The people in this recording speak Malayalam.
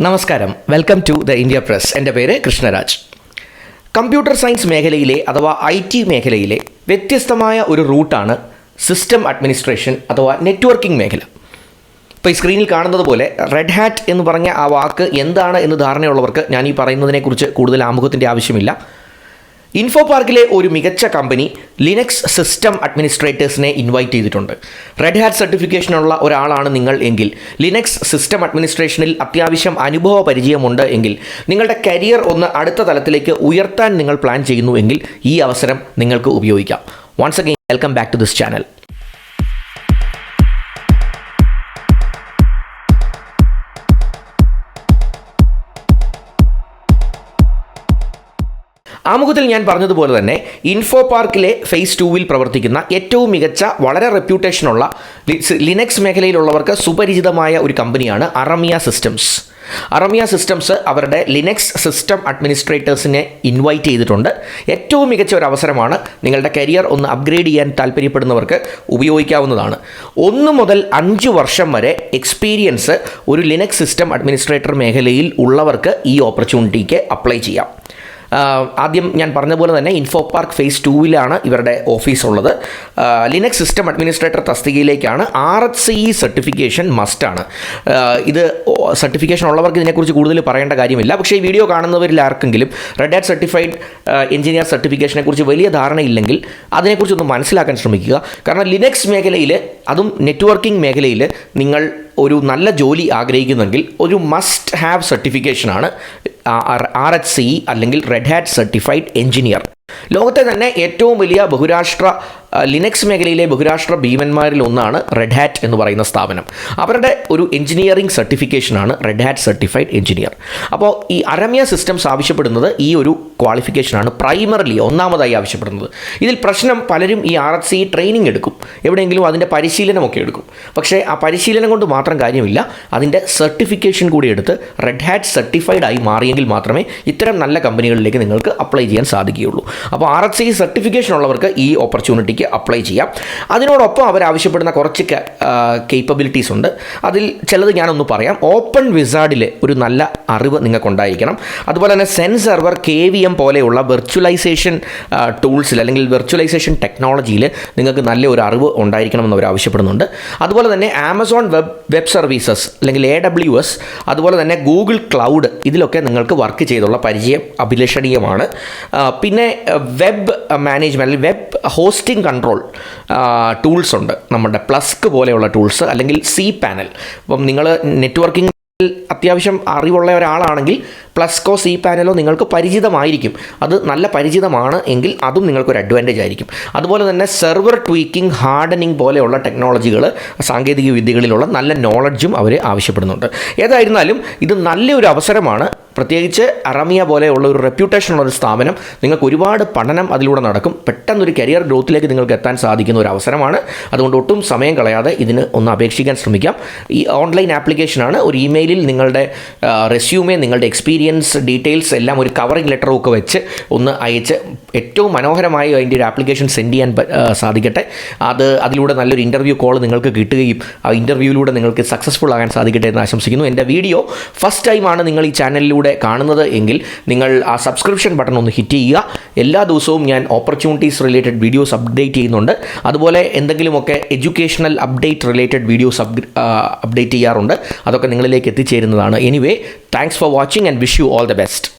നമസ്കാരം, welcome to the India Press. എൻ്റെ പേര് കൃഷ്ണരാജ്. കമ്പ്യൂട്ടർ സയൻസ് മേഖലയിലെ അഥവാ IT മേഖലയിലെ വ്യത്യസ്തമായ ഒരു റൂട്ടാണ് സിസ്റ്റം അഡ്മിനിസ്ട്രേഷൻ അഥവാ നെറ്റ്വർക്കിംഗ് മേഖല. ഇപ്പോൾ ഈ സ്ക്രീനിൽ കാണുന്നത് പോലെ റെഡ് ഹാറ്റ് എന്ന് പറഞ്ഞ ആ വാക്ക് എന്താണ് എന്ന് ധാരണയുള്ളവർക്ക് ഞാൻ ഈ പറയുന്നതിനെക്കുറിച്ച് കൂടുതൽ ആമുഖത്തിൻ്റെ ആവശ്യമില്ല. ഇൻഫോ പാർക്കിലെ ഒരു മികച്ച കമ്പനി ലിനക്സ് സിസ്റ്റം അഡ്മിനിസ്ട്രേറ്റേഴ്സിനെ ഇൻവൈറ്റ് ചെയ്തിട്ടുണ്ട്. റെഡ് ഹാറ്റ് സർട്ടിഫിക്കേഷനുള്ള ഒരാളാണ് നിങ്ങൾ എങ്കിൽ, ലിനക്സ് സിസ്റ്റം അഡ്മിനിസ്ട്രേഷനിൽ അത്യാവശ്യം അനുഭവ പരിചയമുണ്ട് എങ്കിൽ, നിങ്ങളുടെ കരിയർ ഒന്ന് അടുത്ത തലത്തിലേക്ക് ഉയർത്താൻ നിങ്ങൾ പ്ലാൻ ചെയ്യുന്നു എങ്കിൽ ഈ അവസരം നിങ്ങൾക്ക് ഉപയോഗിക്കാം. Once again welcome back to this channel. ആമുഖത്തിൽ ഞാൻ പറഞ്ഞതുപോലെ തന്നെ ഇൻഫോ പാർക്കിലെ ഫേസ് 2 പ്രവർത്തിക്കുന്ന ഏറ്റവും മികച്ച വളരെ റെപ്യൂട്ടേഷനുള്ള ലിനക്സ് മേഖലയിലുള്ളവർക്ക് സുപരിചിതമായ ഒരു കമ്പനിയാണ് അറമിയ സിസ്റ്റംസ്. അറമിയ സിസ്റ്റംസ് അവരുടെ ലിനക്സ് സിസ്റ്റം അഡ്മിനിസ്ട്രേറ്റേഴ്സിനെ ഇൻവൈറ്റ് ചെയ്തിട്ടുണ്ട്. ഏറ്റവും മികച്ച ഒരു അവസരമാണ്. നിങ്ങളുടെ കരിയർ ഒന്ന് അപ്ഗ്രേഡ് ചെയ്യാൻ താല്പര്യപ്പെടുന്നവർക്ക് ഉപയോഗിക്കാവുന്നതാണ്. 1 മുതൽ 5 വർഷം വരെ എക്സ്പീരിയൻസ് ഒരു ലിനക്സ് സിസ്റ്റം അഡ്മിനിസ്ട്രേറ്റർ മേഖലയിൽ ഉള്ളവർക്ക് ഈ ഓപ്പർച്യൂണിറ്റിക്ക് അപ്ലൈ ചെയ്യാം. ആദ്യം ഞാൻ പറഞ്ഞ പോലെ തന്നെ ഇൻഫോ പാർക്ക് ഫേസ് 2 ഇവരുടെ ഓഫീസ് ഉള്ളത്. ലിനക്സ് സിസ്റ്റം അഡ്മിനിസ്ട്രേറ്റർ തസ്തികയിലേക്കാണ്. RHCE സർട്ടിഫിക്കേഷൻ മസ്റ്റാണ്. ഇത് സർട്ടിഫിക്കേഷൻ ഉള്ളവർക്ക് ഇതിനെക്കുറിച്ച് കൂടുതൽ പറയേണ്ട കാര്യമില്ല. പക്ഷേ ഈ വീഡിയോ കാണുന്നവരിൽ ആർക്കെങ്കിലും റെഡ് ഹാറ്റ് സർട്ടിഫൈഡ് എഞ്ചിനീയർ സർട്ടിഫിക്കേഷനെ കുറിച്ച് വലിയ ധാരണയില്ലെങ്കിൽ അതിനെക്കുറിച്ചൊന്ന് മനസ്സിലാക്കാൻ ശ്രമിക്കുക. കാരണം ലിനക്സ് മേഖലയിൽ, അതും നെറ്റ്വർക്കിംഗ് മേഖലയിൽ നിങ്ങൾ ഒരു നല്ല ജോലി ആഗ്രഹിക്കുന്നെങ്കിൽ ഒരു മസ്റ്റ് ഹാവ് സർട്ടിഫിക്കേഷനാണ് RHCE അല്ലെങ്കിൽ റെഡ് ഹാറ്റ് സർട്ടിഫൈഡ് എഞ്ചിനീയർ. ലോകത്തെ തന്നെ ഏറ്റവും വലിയ ബഹുരാഷ്ട്ര ലിനക്സ് മേഖലയിലെ ബഹുരാഷ്ട്ര ഭീമന്മാരിൽ ഒന്നാണ് റെഡ് ഹാറ്റ് എന്ന് പറയുന്ന സ്ഥാപനം. അവരുടെ ഒരു എഞ്ചിനീയറിംഗ് സർട്ടിഫിക്കേഷനാണ് റെഡ് ഹാറ്റ് സർട്ടിഫൈഡ് എഞ്ചിനീയർ. അപ്പോൾ ഈ അറമിയ സിസ്റ്റംസ് ആവശ്യപ്പെടുന്നത് ഈ ഒരു ക്വാളിഫിക്കേഷനാണ് പ്രൈമറിലി ഒന്നാമതായി ആവശ്യപ്പെടുന്നത്. ഇതിൽ പ്രശ്നം, പലരും ഈ RHCE ട്രെയിനിങ് എടുക്കും, എവിടെയെങ്കിലും അതിൻ്റെ പരിശീലനമൊക്കെ എടുക്കും. പക്ഷേ ആ പരിശീലനം കൊണ്ട് മാത്രം കാര്യമില്ല, അതിൻ്റെ സർട്ടിഫിക്കേഷൻ കൂടി എടുത്ത് റെഡ് ഹാറ്റ് സർട്ടിഫൈഡ് ആയി മാറിയെങ്കിൽ മാത്രമേ ഇത്തരം നല്ല കമ്പനികളിലേക്ക് നിങ്ങൾക്ക് അപ്ലൈ ചെയ്യാൻ സാധിക്കുകയുള്ളൂ. അപ്പോൾ RHCE സർട്ടിഫിക്കേഷൻ ഉള്ളവർക്ക് ഈ ഓപ്പർച്യൂണിറ്റിക്ക് അപ്ലൈ ചെയ്യാം. അതിനോടൊപ്പം അവർ കുറച്ച് കേപ്പബിലിറ്റീസ് ഉണ്ട്. അതിൽ ചിലത് ഞാനൊന്ന് പറയാം. ഓപ്പൺ വിസാർഡിൽ ഒരു നല്ല അറിവ് നിങ്ങൾക്കുണ്ടായിരിക്കണം. അതുപോലെ തന്നെ സെൻ സെർവർ, KVM പോലെയുള്ള വെർച്വലൈസേഷൻ ടൂൾസിൽ അല്ലെങ്കിൽ വെർച്വലൈസേഷൻ ടെക്നോളജിയിൽ നിങ്ങൾക്ക് നല്ല ഒരു അറിവ് ഉണ്ടായിരിക്കണമെന്ന് അവർ ആവശ്യപ്പെടുന്നുണ്ട്. അതുപോലെ തന്നെ ആമസോൺ വെബ് സർവീസസ് അല്ലെങ്കിൽ AWS, അതുപോലെ തന്നെ ഗൂഗിൾ ക്ലൗഡ്, ഇതിലൊക്കെ നിങ്ങൾക്ക് വർക്ക് ചെയ്തുള്ള പരിചയം അഭിലഷണീയമാണ്. പിന്നെ വെബ് മാനേജ്മെൻറ്റ് അല്ലെങ്കിൽ വെബ് ഹോസ്റ്റിംഗ് കൺട്രോൾ ടൂൾസ് ഉണ്ട്. നമ്മുടെ പ്ലസ്ക് പോലെയുള്ള ടൂൾസ് അല്ലെങ്കിൽ cPanel. അപ്പം നിങ്ങൾ നെറ്റ്വർക്കിംഗ് അത്യാവശ്യം അറിവുള്ള ഒരാളാണെങ്കിൽ പ്ലസ്കോ cPanelോ നിങ്ങൾക്ക് പരിചിതമായിരിക്കും. അത് നല്ല പരിചിതമാണ് എങ്കിൽ അതും നിങ്ങൾക്കൊരു അഡ്വാൻറ്റേജ് ആയിരിക്കും. അതുപോലെ തന്നെ സെർവർ ട്വീക്കിംഗ്, ഹാർഡനിങ് പോലെയുള്ള ടെക്നോളജികൾ, സാങ്കേതിക വിദ്യകളിലുള്ള നല്ല നോളജും അവർ ആവശ്യപ്പെടുന്നുണ്ട്. ഏതായിരുന്നാലും ഇത് നല്ലൊരു അവസരമാണ്. പ്രത്യേകിച്ച് അറമിയ പോലെയുള്ള ഒരു റെപ്യൂട്ടേഷനുള്ള ഒരു സ്ഥാപനം. നിങ്ങൾക്ക് ഒരുപാട് പഠനം അതിലൂടെ നടക്കും. പെട്ടെന്നൊരു കരിയർ ഗ്രോത്തിലേക്ക് നിങ്ങൾക്ക് എത്താൻ സാധിക്കുന്ന ഒരു അവസരമാണ്. അതുകൊണ്ട് ഒട്ടും സമയം കളയാതെ ഇതിന് ഒന്ന് അപേക്ഷിക്കാൻ ശ്രമിക്കാം. ഈ ഓൺലൈൻ ആപ്ലിക്കേഷനാണ്. ഒരു ഇമെയിലിൽ നിങ്ങളുടെ റെസ്യൂമേ, നിങ്ങളുടെ എക്സ്പീരിയൻസ് ഡീറ്റെയിൽസ് എല്ലാം ഒരു കവറിംഗ് ലെറ്ററും ഒക്കെ വെച്ച് ഒന്ന് അയച്ച് ഏറ്റവും മനോഹരമായി അതിൻ്റെ ഒരു ആപ്ലിക്കേഷൻ സെൻഡ് ചെയ്യാൻ സാധിക്കട്ടെ. അതിലൂടെ നല്ലൊരു ഇൻ്റർവ്യൂ കോൾ നിങ്ങൾക്ക് കിട്ടുകയും ആ ഇൻ്റർവ്യൂവിലൂടെ നിങ്ങൾക്ക് സക്സസ്ഫുൾ ആകാൻ സാധിക്കട്ടെ എന്ന് ആശംസിക്കുന്നു. എൻ്റെ വീഡിയോ ഫസ്റ്റ് ടൈമാണ് നിങ്ങൾ ഈ ചാനലിലൂടെ കാണുന്നത് എങ്കിൽ നിങ്ങൾ ആ സബ്സ്ക്രിപ്ഷൻ ബട്ടൺ ഒന്ന് ഹിറ്റ് ചെയ്യുക. എല്ലാ ദിവസവും ഞാൻ ഓപ്പർച്യൂണിറ്റീസ് റിലേറ്റഡ് വീഡിയോസ് അപ്ഡേറ്റ് ചെയ്യുന്നുണ്ട്. അതുപോലെ എന്തെങ്കിലുമൊക്കെ educational update related videos update ചെയ്യാറുണ്ട്. അതൊക്കെ നിങ്ങളിലേക്ക് എത്തിച്ചേരുന്നതാണ്. Anyway, thanks for watching and wish you all the best.